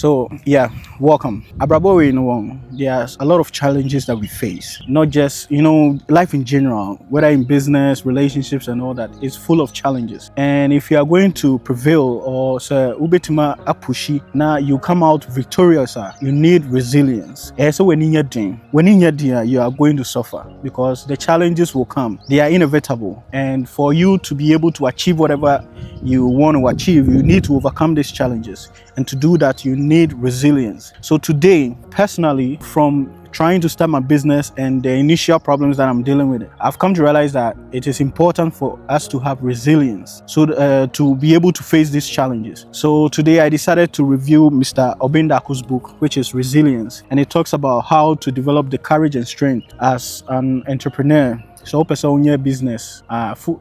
So yeah, welcome. Abrabowe in one. There's a lot of challenges that we face. Not just life in general, whether in business, relationships, and all that is full of challenges. And if you are going to prevail or say ubetima apushi, now you come out victorious. You need resilience. So when in your you are going to suffer because the challenges will come. They are inevitable, and for you to be able to achieve whatever you want to achieve, you need to overcome these challenges. And to do that, you need resilience. So today, personally, from trying to start my business and the initial problems that I'm dealing with, I've come to realize that it is important for us to have resilience to be able to face these challenges. So today I decided to review Mr. Obeng Darko's book, which is Resilience, and it talks about how to develop the courage and strength as an entrepreneur. So personal business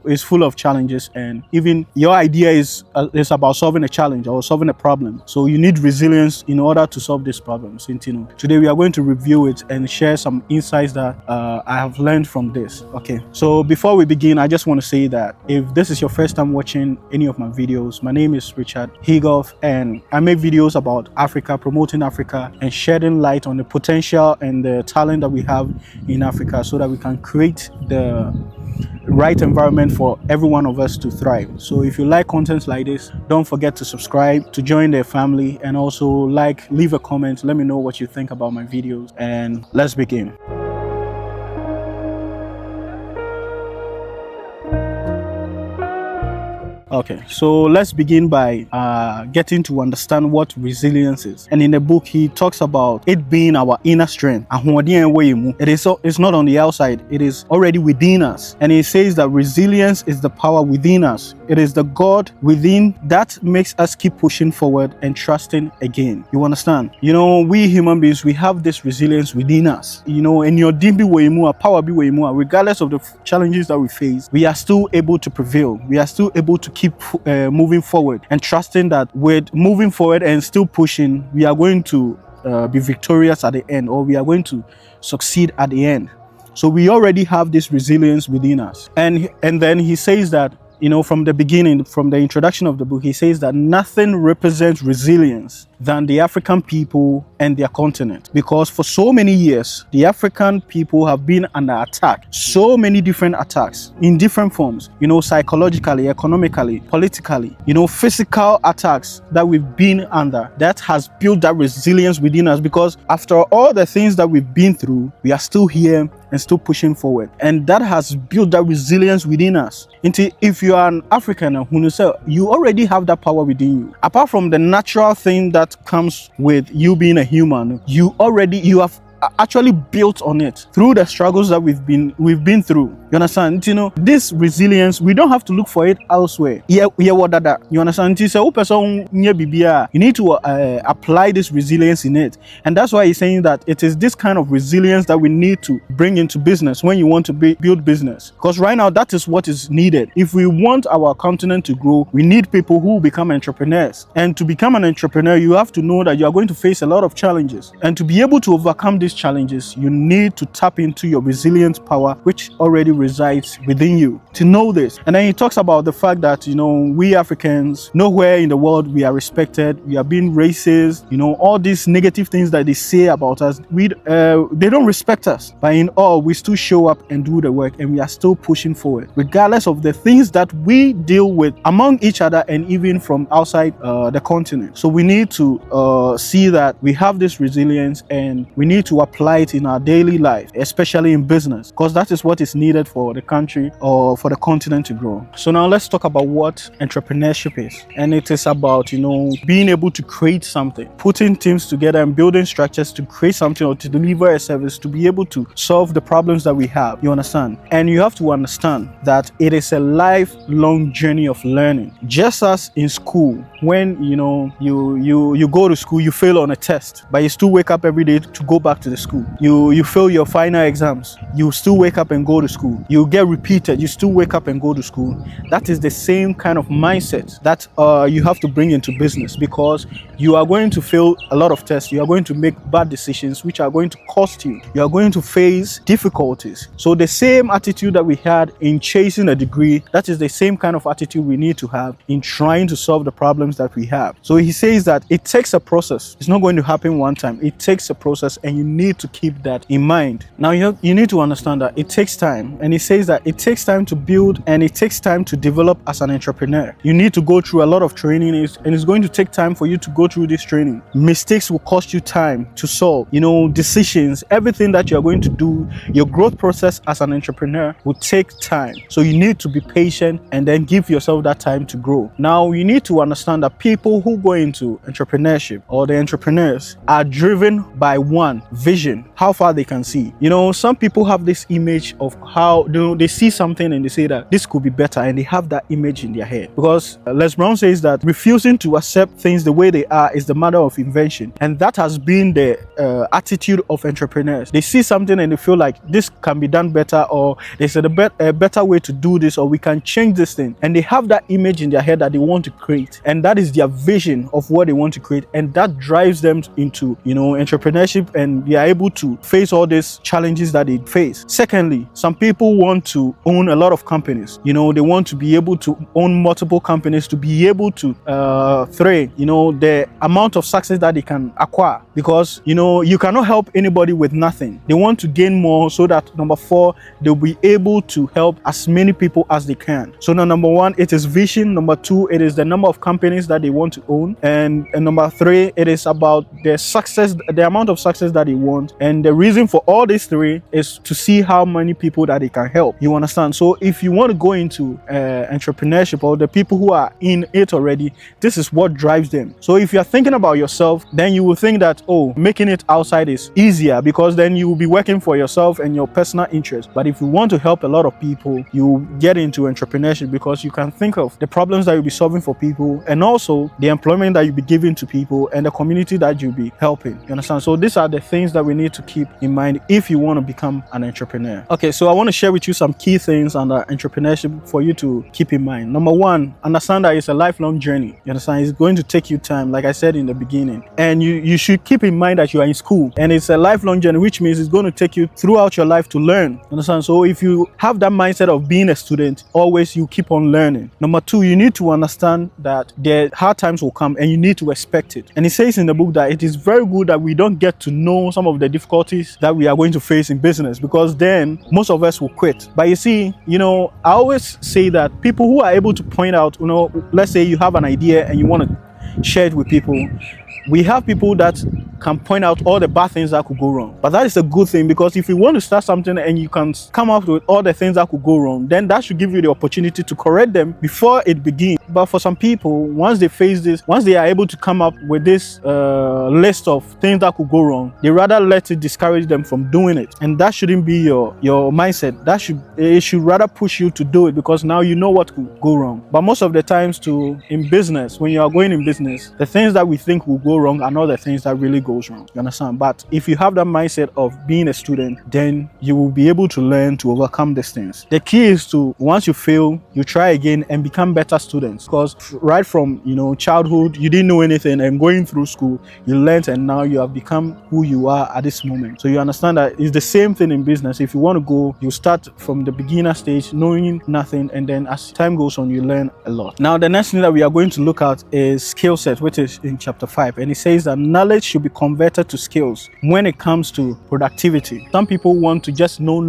is full of challenges, and even your idea is about solving a challenge or solving a problem. So you need resilience in order to solve these problems. Today we are going to review it and share some insights that I have learned from this. Okay, so before we begin, I just want to say that if this is your first time watching any of my videos, my name is Richard Higoff, and I make videos about Africa, promoting Africa, and shedding light on the potential and the talent that we have in Africa so that we can create the right environment for every one of us to thrive. So if you like content like this, don't forget to subscribe, to join the family, and also leave a comment. Let me know what you think about my videos, and let's begin. Okay, so let's begin by getting to understand what resilience is. And in the book, he talks about it being our inner strength. It's not on the outside, it is already within us. And he says that resilience is the power within us. It is the God within that makes us keep pushing forward and trusting again. You understand? We human beings, we have this resilience within us. In your power, regardless of the challenges that we face, we are still able to prevail. We are still able to keep moving forward and trusting that with moving forward and still pushing, we are going to be victorious at the end, or we are going to succeed at the end. So we already have this resilience within us. And then he says that, from the beginning, from the introduction of the book, he says that nothing represents resilience than the African people and their continent. Because for so many years, the African people have been under attack. So many different attacks in different forms, psychologically, economically, politically, physical attacks that we've been under. That has built that resilience within us, because after all the things that we've been through, we are still here and still pushing forward. And that has built that resilience within us. If you are an African, you already have that power within you. Apart from the natural thing that comes with you being a human, you have actually built on it through the struggles that we've been through. You understand? This resilience, we don't have to look for it elsewhere. You understand? You need to apply this resilience in it. And that's why he's saying that it is this kind of resilience that we need to bring into business when you want to build business. Because right now, that is what is needed. If we want our continent to grow, we need people who become entrepreneurs. And to become an entrepreneur, you have to know that you are going to face a lot of challenges. And to be able to overcome these challenges, you need to tap into your resilience power, which already resides within you, to know this. And then he talks about the fact that we Africans, nowhere in the world we are respected, we are being racist, all these negative things that they say about us, they don't respect us, but in all we still show up and do the work, and we are still pushing forward regardless of the things that we deal with among each other and even from outside the continent. So we need to see that we have this resilience, and we need to apply it in our daily life, especially in business, because that is what is needed for the country or for the continent to grow. So now let's talk about what entrepreneurship is. And it is about, being able to create something, putting teams together and building structures to create something or to deliver a service, to be able to solve the problems that we have. You understand? And you have to understand that it is a lifelong journey of learning. Just as in school, when you go to school, you fail on a test, but you still wake up every day to go back to the school. You fail your final exams, you still wake up and go to school. You get repeated, you still wake up and go to school. That is the same kind of mindset that you have to bring into business, because you are going to fail a lot of tests. You are going to make bad decisions which are going to cost you. You are going to face difficulties. So the same attitude that we had in chasing a degree, that is the same kind of attitude we need to have in trying to solve the problems that we have. So he says that it takes a process. It's not going to happen one time. It takes a process, and you need to keep that in mind. Now you need to understand that it takes time, and he says that it takes time to build and it takes time to develop as an entrepreneur. You need to go through a lot of training, and it's going to take time for you to go through this training. Mistakes will cost you time to solve. Decisions, everything that you're going to do, your growth process as an entrepreneur will take time. So you need to be patient and then give yourself that time to grow. Now you need to understand that people who go into entrepreneurship, or the entrepreneurs, are driven by one vision, how far they can see. Some people have this image of how they see something and they say that this could be better, and they have that image in their head. Because Les Brown says that refusing to accept things the way they are is the matter of invention, and that has been the attitude of entrepreneurs. They see something and they feel like this can be done better, or there's a better way to do this, or we can change this thing, and they have that image in their head that they want to create, and that is their vision of what they want to create, and that drives them into entrepreneurship, and they are able to face all these challenges that they face. Secondly, some people want to own a lot of companies. They want to be able to own multiple companies, to be able to thread the amount of success that they can acquire, because you cannot help anybody with nothing. They want to gain more, so that number 4, they'll be able to help as many people as they can. So now, number 1, it is vision. Number 2, it is the number of companies that they want to own, and number 3, it is about the success, the amount of success that they want. And the reason for all these 3 is to see how many people that they can help. You understand? So if you want to go into entrepreneurship, or the people who are in it already, this is what drives them. So if you're thinking about yourself, then you will think that, making it outside is easier, because then you will be working for yourself and your personal interest. But if you want to help a lot of people, you get into entrepreneurship, because you can think of the problems that you'll be solving for people, and also the employment that you'll be giving to people, and the community that you'll be helping. You understand? So these are the things that we need to keep in mind if you want to become an entrepreneur. Okay, so I want to share with you some key things under entrepreneurship for you to keep in mind. Number 1, understand that it's a lifelong journey. You understand? It's going to take you time, like I said in the beginning, and you should keep in mind that you are in school, and it's a lifelong journey, which means it's going to take you throughout your life to learn. You understand? So if you have that mindset of being a student, always you keep on learning. Number 2, you need to understand that the hard times will come, and you need to expect it. And it says in the book that it is very good that we don't get to know some of the difficulties that we are going to face in business, because then most of us will quit. But you see, I always say that people who are able to point out, let's say you have an idea and you want to share it with people, we have people that can point out all the bad things that could go wrong. But that is a good thing, because if you want to start something and you can come up with all the things that could go wrong, then that should give you the opportunity to correct them before it begins. But for some people, once they face this, once they are able to come up with this list of things that could go wrong, they rather let it discourage them from doing it. And that shouldn't be your mindset. It should rather push you to do it, because now you know what could go wrong. But most of the times in business, when you are going in business, the things that we think will go wrong are not the things that really goes wrong. You understand? But if you have that mindset of being a student, then you will be able to learn to overcome these things. The key is to, once you fail, you try again and become better students. Because right from childhood, you didn't know anything, and going through school, you learned, and now you have become who you are at this moment. So you understand that it's the same thing in business. If you want to go, you start from the beginner stage, knowing nothing, and then as time goes on, you learn a lot. Now, the next thing that we are going to look at is skill set, which is in chapter 5, and it says that knowledge should be converted to skills when it comes to productivity. Some people want to just know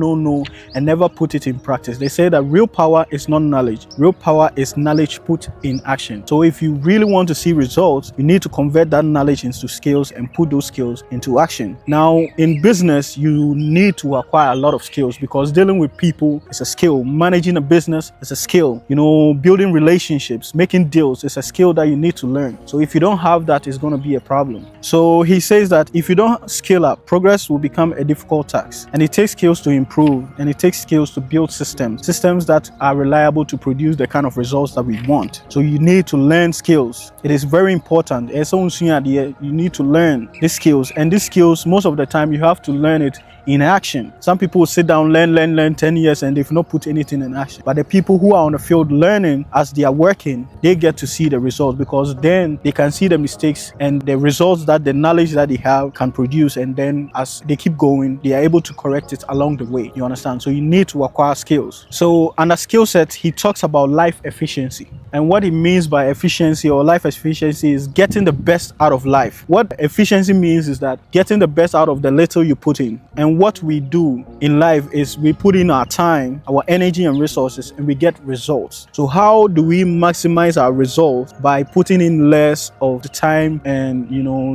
and never put it in practice. They say that real power is not knowledge. Real power is knowledge put in action. So if you really want to see results, you need to convert that knowledge into skills and put those skills into action. Now, in business, you need to acquire a lot of skills, because dealing with people is a skill. Managing a business is a skill. Building relationships, making deals is a skill that you need to learn. So if you don't have that, it's going to be a problem. So he says that if you don't scale up, progress will become a difficult task. And it takes skills to improve, and it takes skills to build systems that are reliable to produce the kind of results that we want. want. So you need to learn skills. It is very important. You need to learn these skills, and these skills, most of the time, you have to learn it in action. Some people will sit down, learn 10 years and they've not put anything in action. But the people who are on the field learning as they are working, they get to see the results, because then they can see the mistakes and the results that the knowledge that they have can produce, and then as they keep going, they are able to correct it along the way. You understand? So you need to acquire skills. So under skill set, he talks about life efficiency. And what he means by efficiency or life efficiency is getting the best out of life. What efficiency means is that getting the best out of the little you put in. And what we do in life is we put in our time, our energy and resources, and we get results. So how do we maximize our results? By putting in less of the time and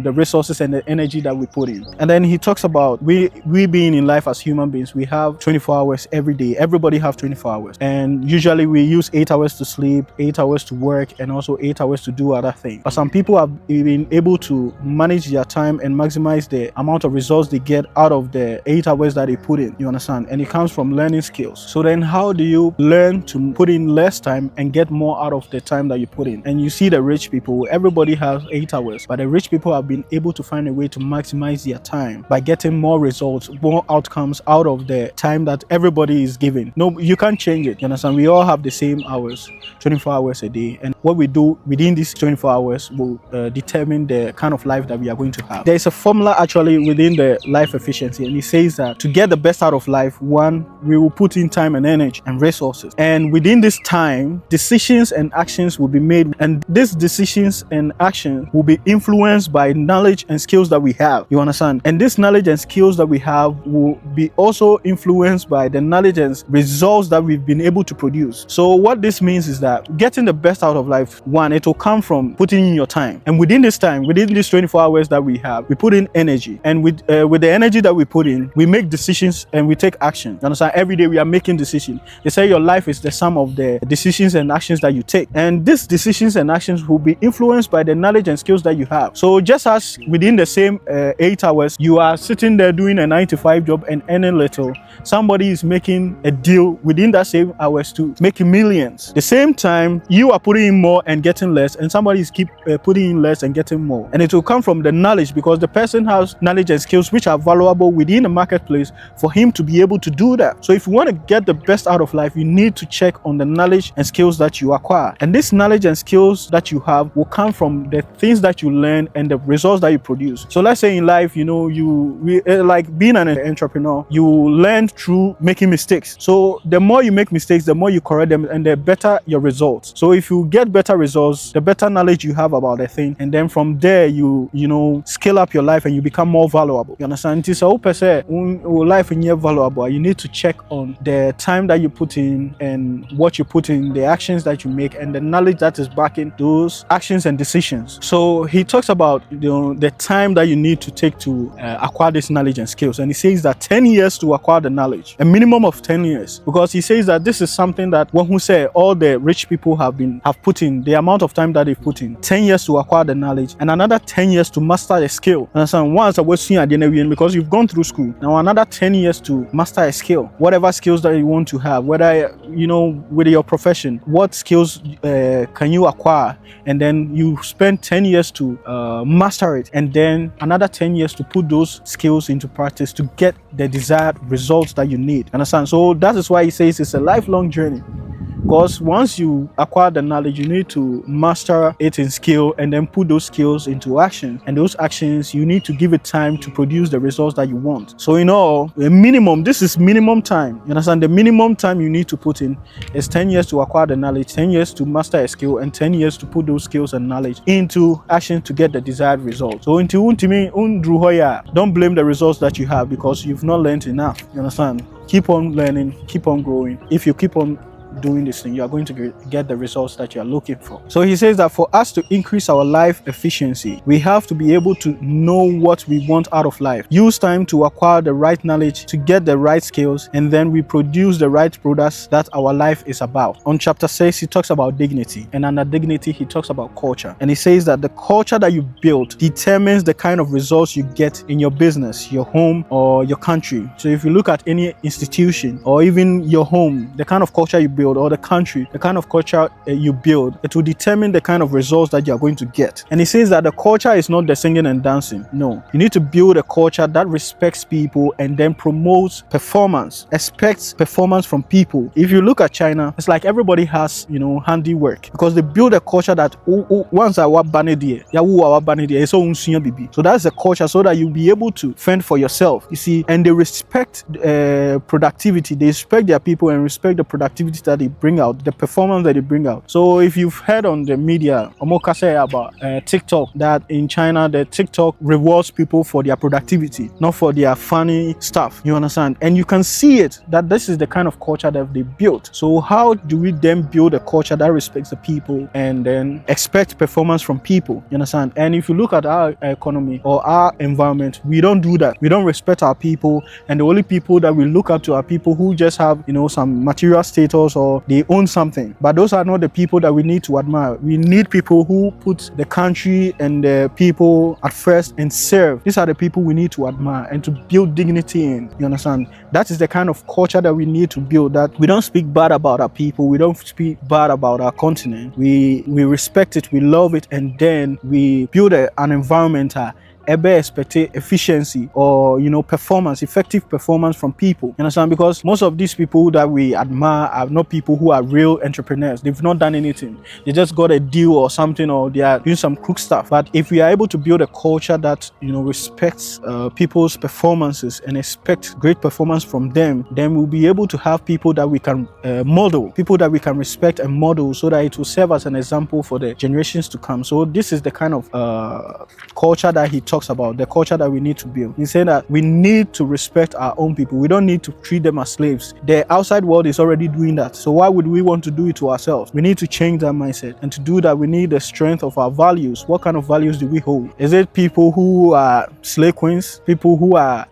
the resources and the energy that we put in. And then he talks about we being in life as human beings, we have 24 hours every day. Everybody have 24 hours. And usually we use 8 hours to sleep, 8 hours to work, and also 8 hours to do other things. But some people have been able to manage their time and maximize the amount of results they get out of the 8 hours that they put in. You understand? And it comes from learning skills. So then how do you learn to put in less time and get more out of the time that you put in? And you see the rich people, everybody has 8 hours, but the rich people have been able to find a way to maximize their time by getting more results, more outcomes out of the time that everybody is given. No, you can't change it. You understand? We all have the same hours, 24 hours a day. And what we do within these 24 hours will determine the kind of life that we are going to have. There is a formula actually within the life efficiency, and it says that to get the best out of life, one, we will put in time and energy and resources. And within this time, decisions and actions will be made. And these decisions and actions will be influenced by knowledge and skills that we have. You understand? And this knowledge and skills that we have will be also influenced by the knowledge and results that we've been able to produce. So what this means is that getting the best out of life, one, it will come from putting in your time. And within this time, within these 24 hours that we have, we put in energy. And with the energy that we put in, we make decisions and we take action. You understand? Every day we are making decisions. They say your life is the sum of the decisions and actions that you take. And these decisions and actions will be influenced by the knowledge and skills that you have. So just as within the same 8 hours, you are sitting there doing a 9-to-5 job and earning little, somebody is making a deal within that same hours to make millions. The same time, you are putting in more and getting less, and somebody is keep putting in less and getting more. And it will come from the knowledge, because the person has knowledge and skills which are valuable within the marketplace for him to be able to do that. So if you want to get the best out of life, you need to check on the knowledge and skills that you acquire. And this knowledge and skills that you have will come from the things that you learn and the results that you produce. So let's say in life, like being an entrepreneur, you learn through making mistakes. So the more you make mistakes, the more you correct them, and the better your results. So if you get better results, the better knowledge you have about the thing, and then from there you scale up your life and you become more valuable. You understand? It is a life in your valuable. You need to check on the time that you put in and what you put in, the actions that you make, and the knowledge that is backing those actions and decisions. So he talks about the time that you need to take to acquire this knowledge and skills, and he says that 10 years to acquire the knowledge, a minimum of 10 years, because he says that this is something that one who say all the rich people have put in, the amount of time that they've put in, 10 years to acquire the knowledge, and another 10 years to master a skill. Understand? Once I was seeing at the end, because you've gone through school, now another 10 years to master a skill, whatever skills that you want to have, whether with your profession, what skills can you acquire, and then you spend 10 years to master it, and then another 10 years to put those skills into practice to get the desired results that you need. Understand? So that is why he says it's a lifelong journey. Because once you acquire the knowledge, you need to master it in skill and then put those skills into action. And those actions, you need to give it time to produce the results that you want. So this is minimum time. You understand? The minimum time you need to put in is 10 years to acquire the knowledge, 10 years to master a skill, and 10 years to put those skills and knowledge into action to get the desired result. So don't blame the results that you have because you've not learned enough. You understand? Keep on learning, keep on growing. If you keep on doing this thing, you are going to get the results that you are looking for. So he says that for us to increase our life efficiency, we have to be able to know what we want out of life, use time to acquire the right knowledge, to get the right skills, and then we produce the right products that our life is about. On chapter 6, he talks about dignity, and under dignity, he talks about culture. And he says that the culture that you build determines the kind of results you get in your business, your home, or your country. So if you look at any institution or even your home, the kind of culture you build build, or the country, the kind of culture you build, it will determine the kind of results that you are going to get. And he says that the culture is not the singing and dancing. No, you need to build a culture that respects people and then promotes performance, expects performance from people. If you look at China, it's like everybody has, handiwork, because they build a culture that once I was banedier, so that's the culture, so that you'll be able to fend for yourself. You see, and they respect productivity. They respect their people and respect the productivity that they bring out, the performance that they bring out. So if you've heard on the media, Omoka say about TikTok, that in China, the TikTok rewards people for their productivity, not for their funny stuff. You understand? And you can see it, that this is the kind of culture that they built. So how do we then build a culture that respects the people and then expect performance from people? You understand? And if you look at our economy or our environment, we don't do that. We don't respect our people, and the only people that we look up to are people who just have, some material status or they own something. But those are not the people that we need to admire. We need people who put the country and the people at first and serve. These are the people we need to admire and to build dignity in. You understand? That is the kind of culture that we need to build, that we don't speak bad about our people, we don't speak bad about our continent. We respect it, we love it, and then we build an environment expect efficiency or performance, effective performance from people. You understand? Because most of these people that we admire are not people who are real entrepreneurs. They've not done anything. They just got a deal or something, or they are doing some crook stuff. But if we are able to build a culture that respects people's performances and expects great performance from them, then we'll be able to have people that we can model, people that we can respect and model, so that it will serve as an example for the generations to come. So this is the kind of culture that he talks about, the culture that we need to build. He said that we need to respect our own people. We don't need to treat them as slaves. The outside world is already doing that. So why would we want to do it to ourselves? We need to change that mindset. And to do that, we need the strength of our values. What kind of values do we hold? Is it people who are slave queens? People who are,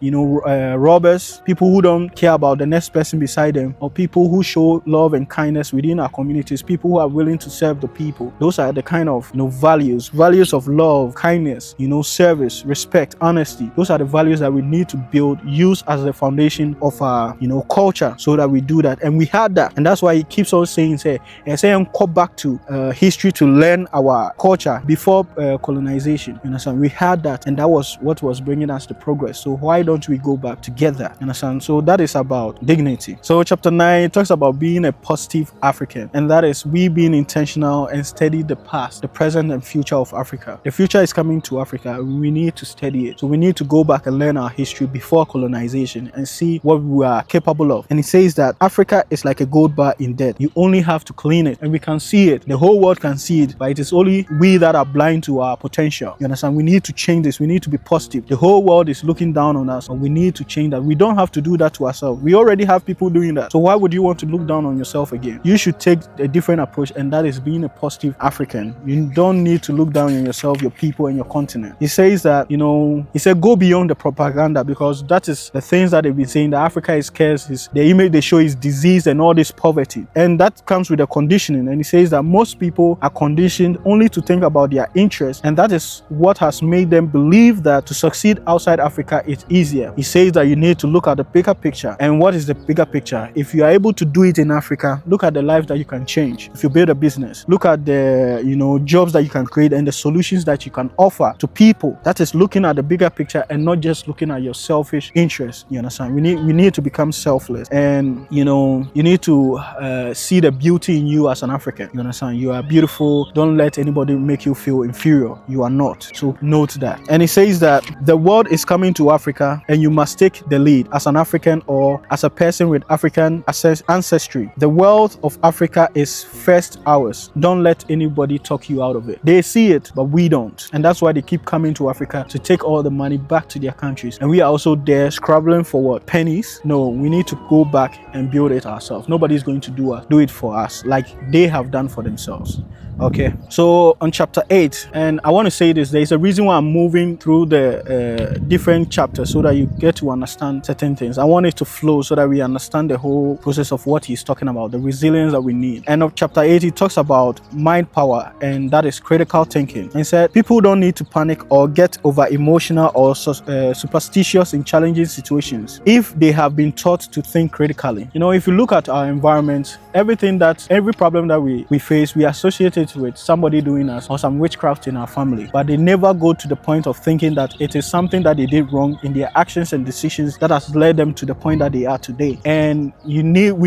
robbers? People who don't care about the next person beside them? Or people who show love and kindness within our communities? People who are willing to serve the people? Those are the kind of, values of love, kindness, service, respect, honesty. Those are the values that we need to build, use as the foundation of our, culture, so that we do that. And we had that. And that's why he keeps on saying, go back to history to learn our culture before colonization. You understand? We had that, and that was what was bringing us the progress. So why don't we go back together? You understand? So that is about dignity. So chapter 9 talks about being a positive African, and that is we being intentional and study the past, the present, and future of Africa. The future is coming to Africa. We need to study it. So we need to go back and learn our history before colonization and see what we are capable of. And it says that Africa is like a gold bar in debt. You only have to clean it, and we can see it. The whole world can see it, but it is only we that are blind to our potential. You understand? We need to change this. We need to be positive. The whole world is looking down on us, and we need to change that. We don't have to do that to ourselves. We already have people doing that. So why would you want to look down on yourself again? You should take a different approach, and that is being a positive African. You don't need to look down on yourself, your people, and your continent. He says that, he said, go beyond the propaganda, because that is the things that they've been saying, that Africa is cursed, the image they show is disease and all this poverty. And that comes with a conditioning. And he says that most people are conditioned only to think about their interests, and that is what has made them believe that to succeed outside Africa is easier. He says that you need to look at the bigger picture. And what is the bigger picture? If you are able to do it in Africa, look at the life that you can change. If you build a business, look at the jobs that you can create and the solutions that you can offer to people. That is looking at the bigger picture and not just looking at your selfish interests. You understand? We need to become selfless, and you need to see the beauty in you as an African. You understand? You are beautiful. Don't let anybody make you feel inferior. You are not. So note that. And he says that the world is coming to Africa, and you must take the lead as an African or as a person with African ancestry. The wealth of Africa is first ours. Don't let anybody talk you out of it. They see it, but we don't. And that's why they keep coming to Africa to take all the money back to their countries. And we are also there scrabbling for what? Pennies? No, we need to go back and build it ourselves. Nobody's going to do it for us like they have done for themselves. Okay, so on chapter 8, and I want to say this, there's a reason why I'm moving through the different chapters, so that you get to understand certain things. I want it to flow so that we understand the whole process of what he's talking about, the resilience that we need. And of chapter 8, he talks about mind power, and that is critical thinking. And he said people don't need to panic or get react over emotional or superstitious in challenging situations if they have been taught to think critically. If you look at our environment, every problem that we face, we associate it with somebody doing us or some witchcraft in our family, but they never go to the point of thinking that it is something that they did wrong in their actions and decisions that has led them to the point that they are today. And we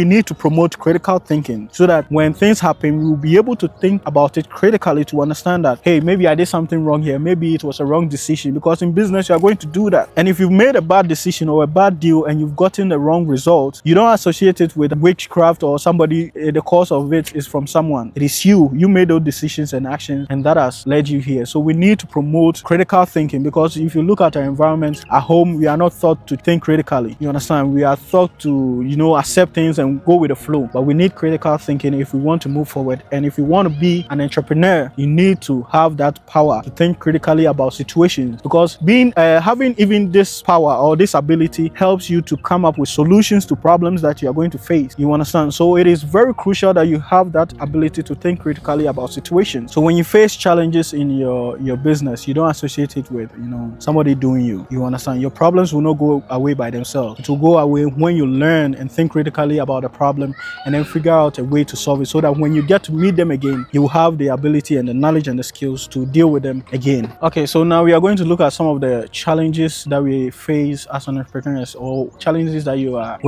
need to promote critical thinking so that when things happen, we will be able to think about it critically to understand that, hey, maybe I did something wrong here, maybe it was a wrong decision, because in business you are going to do that. And if you've made a bad decision or a bad deal and you've gotten the wrong result, you don't associate it with witchcraft or somebody. The cause of it is from someone. It is you made those decisions and actions, and that has led you here. So we need to promote critical thinking, because if you look at our environment at home, we are not taught to think critically. You understand? We are taught to accept things and go with the flow, but we need critical thinking if we want to move forward. And if you want to be an entrepreneur, you need to have that power to think critically about situations, because having even this power or this ability helps you to come up with solutions to problems that you are going to face. You understand? So it is very crucial that you have that ability to think critically about situations. So when you face challenges in your business, you don't associate it with somebody doing you. You understand? Your problems will not go away by themselves. It will go away when you learn and think critically about the problem and then figure out a way to solve it, so that when you get to meet them again, you will have the ability and the knowledge and the skills to deal with them again. Okay, so now we are going to look at some of the challenges that we face as entrepreneurs, or challenges that you are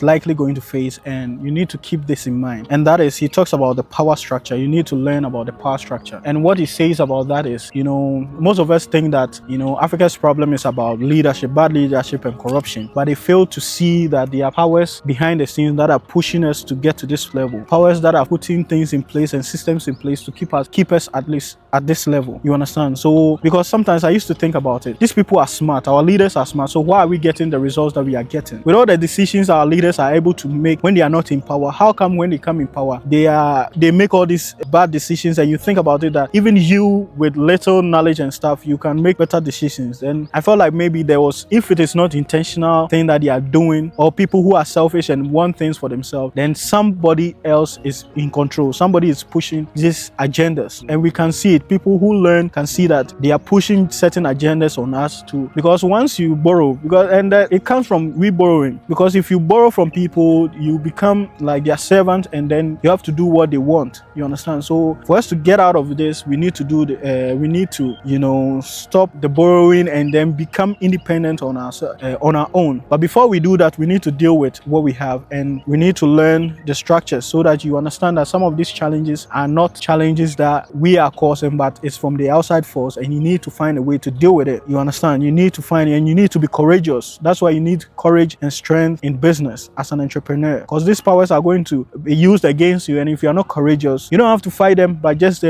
likely going to face, and you need to keep this in mind. And that is, he talks about the power structure. You need to learn about the power structure. And what he says about that is, most of us think that, Africa's problem is about leadership, bad leadership and corruption, but they fail to see that there are powers behind the scenes that are pushing us to get to this level, powers that are putting things in place and systems in place to keep us at least at this level. You understand? So, because sometimes I used to think about it, these people are smart, our leaders are smart, so why are we getting the results that we are getting? With all the decisions our leaders are able to make when they are not in power, how come when they come in power, they make all these bad decisions? And you think about it, that even you with little knowledge and stuff, you can make better decisions. And I felt like maybe if it is not intentional thing that they are doing, or people who are selfish and want things for themselves, then somebody else is in control. Somebody is pushing these agendas, and we can see it. People who learn can see that they are pushing certain agendas on us too. Because once you borrow, it comes from borrowing. Because if you borrow from people, you become like their servant, and then you have to do what they want. You understand? So for us to get out of this, we need to stop the borrowing and then become independent on our own. But before we do that, we need to deal with what we have, and we need to learn the structures, so that you understand that some of these challenges are not challenges that we are causing, but it's from the outside force, and you need to find a way to deal with it. You understand? You need to find it, and you need to be courageous. That's why you need courage and strength in business as an entrepreneur, because these powers are going to be used against you. And if you are not courageous, you don't have to fight them, but just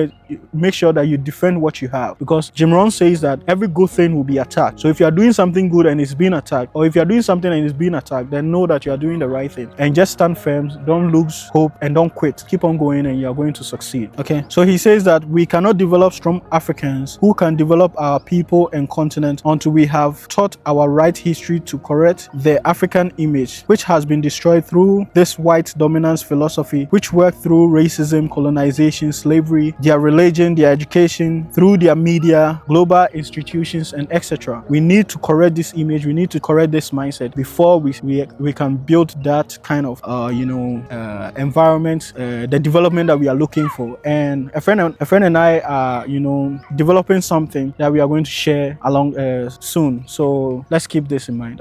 make sure that you defend what you have, because Jim Rohn says that every good thing will be attacked. So if you are doing something good and it's being attacked, or if you are doing something and it's being attacked, then know that you are doing the right thing, and just stand firm, don't lose hope, and don't quit. Keep on going, and you are going to succeed. Okay, so he says that we cannot develop strong Africans who can develop our people and continent until we have taught our right history to correct the African image, which has been destroyed through this white dominance philosophy, which worked through racism, colonization, slavery, their religion, their education, through their media, global institutions, and etc. We need to correct this image. We need to correct this mindset before we can build that kind of environment, the development that we are looking for. And a friend and I are developing something that we are going to share along soon. So let's keep this in mind.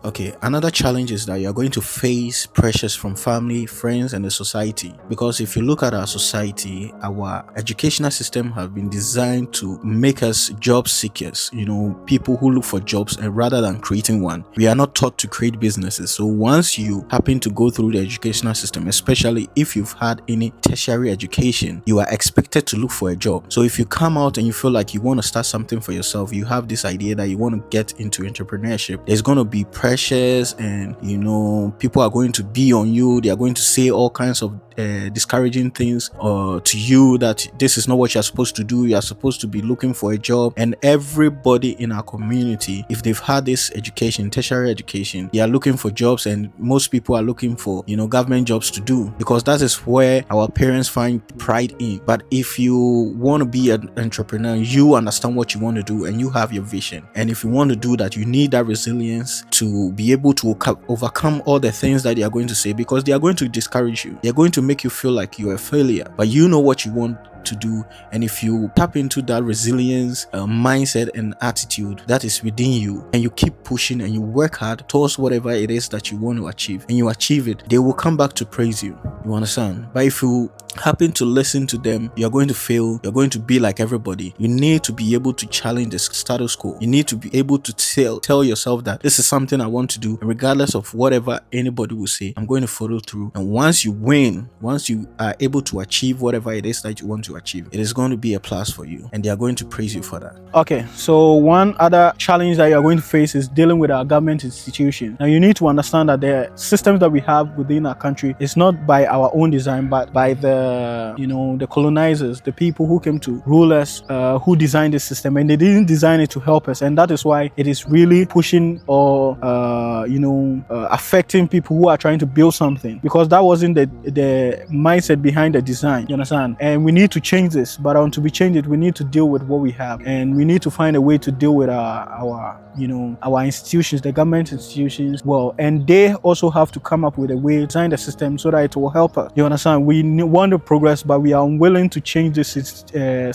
Okay, another challenge is that you're going to face pressures from family, friends, and the society. Because if you look at our society, our educational system has been designed to make us job seekers, people who look for jobs, and rather than creating one. We are not taught to create businesses. So once you happen to go through the educational system, especially if you've had any tertiary education, you are expected to look for a job. So if you come out and you feel like you want to start something for yourself, you have this idea that you want to get into entrepreneurship, there's going to be pressure pressures, and people are going to be on you. They are going to say all kinds of discouraging things to you, that this is not what you're supposed to do. You're supposed to be looking for a job. And everybody in our community, if they've had this education, tertiary education, they are looking for jobs, and most people are looking for government jobs to do, because that is where our parents find pride in. But if you want to be an entrepreneur, you understand what you want to do and you have your vision, and if you want to do that, you need that resilience to be able to overcome all the things that they are going to say, because they are going to discourage you. They're going to make you feel like you're a failure, but you know what you want to do. And if you tap into that resilience mindset and attitude that is within you, and you keep pushing and you work hard towards whatever it is that you want to achieve, and you achieve it, they will come back to praise you. You understand? But if you happen to listen to them, you're going to fail. You're going to be like everybody. You need to be able to challenge the status quo. You need to be able to tell yourself that this is something I want to do, and regardless of whatever anybody will say, I'm going to follow through. And once you win, once you are able to achieve whatever it is that you want to achieve, it is going to be a plus for you, and they are going to praise you for that. Okay, so one other challenge that you're going to face is dealing with our government institutions. Now, you need to understand that the systems that we have within our country is not by our own design, but by the colonizers, the people who came to rule us, who designed the system, and they didn't design it to help us. And that is why it is really pushing or affecting people who are trying to build something, because that wasn't the mindset behind the design. You understand? And we need to change this, but until we change it, we need to deal with what we have, and we need to find a way to deal with our institutions, the government institutions, well, and they also have to come up with a way to design the system so that it will help us. You understand? We want to progress, but we are unwilling to change this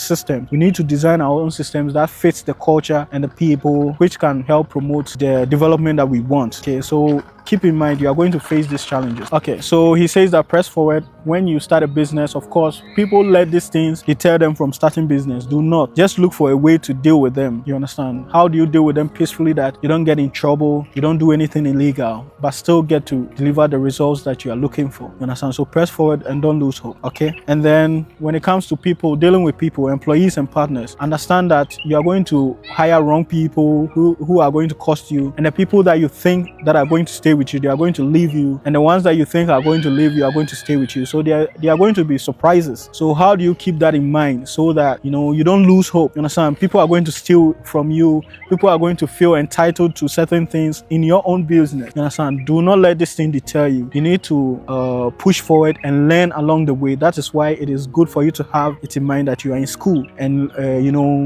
system. We need to design our own systems that fits the culture and the people, which can help promote the development that we want. Okay, so keep in mind, you are going to face these challenges. Okay, so he says that press forward. When you start a business, of course, people let these things deter them from starting business. Do not. Just look for a way to deal with them. You understand? How do you deal with them peacefully, that you don't get in trouble, you don't do anything illegal, but still get to deliver the results that you are looking for? You understand? So press forward and don't lose hope. Okay? And then when it comes to people, dealing with people, employees and partners, understand that you are going to hire wrong people who are going to cost you, and the people that you think that are going to stay with you, they are going to leave you, and the ones that you think are going to leave you are going to stay with you. So they are going to be surprises. So how do you keep that in mind so that you don't lose hope? You understand? People are going to steal from you. People are going to feel entitled to certain things in your own business. You understand? Do not let this thing deter you. You need to push forward and learn along the way. That is why it is good for you to have it in mind that you are in school, and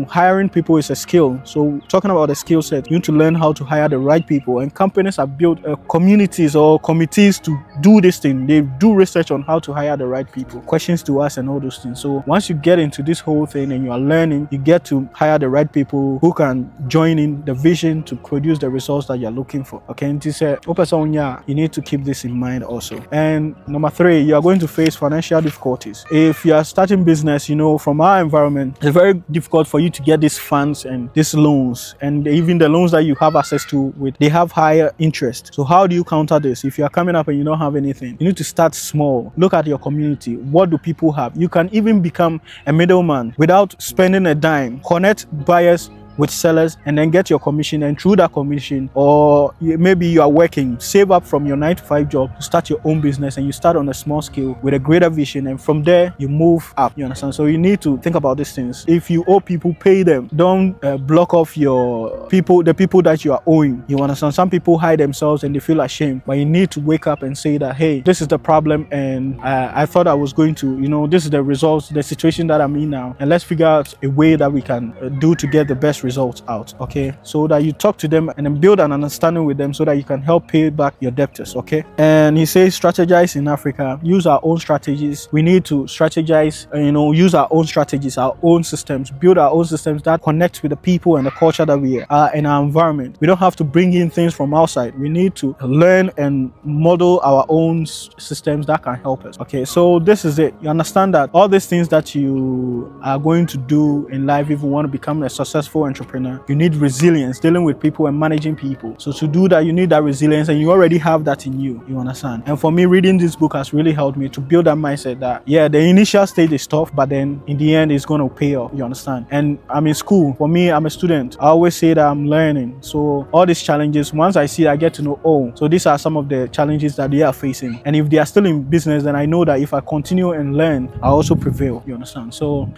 hiring people is a skill. So talking about the skill set, you need to learn how to hire the right people, and companies have built a communities or committees to do this thing. They do research on how to hire the right people, questions to ask, and all those things. So once you get into this whole thing and you are learning, you get to hire the right people who can join in the vision to produce the results that you're looking for. Okay, and you need to keep this in mind also. And number 3, you are going to face financial difficulties. If you are starting business, from our environment, it's very difficult for you to get these funds and these loans, and even the loans that you have access to, they have higher interest. So how do you counter this? If you are coming up and you don't have anything, you need to start small. Look at your community. What do people have? You can even become a middleman without spending a dime. Connect buyers with sellers, and then get your commission, and through that commission, or maybe you are working, save up from your 9-to-5 job to start your own business, and you start on a small scale with a greater vision, and from there you move up. You understand? So you need to think about these things. If you owe people, pay them. Don't block off the people that you are owing. You understand? Some people hide themselves and they feel ashamed, but you need to wake up and say that, hey, this is the problem, and I thought I was going to, this is the results, the situation that I'm in now, and let's figure out a way that we can do to get the best results out. Okay, so that you talk to them and then build an understanding with them so that you can help pay back your debtors. Okay, and he says strategize in Africa, use our own strategies. We need to strategize, use our own strategies, our own systems, build our own systems that connect with the people and the culture that we are in our environment. We don't have to bring in things from outside. We need to learn and model our own systems that can help us. Okay, so this is it. You understand that all these things that you are going to do in life, if you want to become a successful entrepreneur, entrepreneur, you need resilience, dealing with people and managing people. So to do that, you need that resilience, and you already have that in you. You understand? And for me, reading this book has really helped me to build that mindset that, yeah, the initial stage is tough, but then in the end, it's going to pay off. You understand? And I'm in school. For me, I'm a student. I always say that I'm learning. So all these challenges, once I see, I get to know, oh, so these are some of the challenges that they are facing. And if they are still in business, then I know that if I continue and learn, I also prevail. You understand? So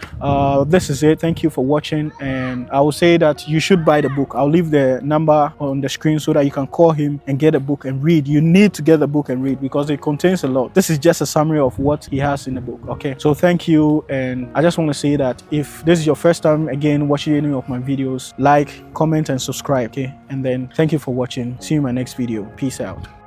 this is it. Thank you for watching. And I will say that you should buy the book. I'll leave the number on the screen so that you can call him and get a book and read. You need to get the book and read because it contains a lot. This is just a summary of what he has in the book. Okay, so thank you. And I just want to say that if this is your first time again watching any of my videos, like, comment and subscribe. Okay, and then thank you for watching. See you in my next video. Peace out.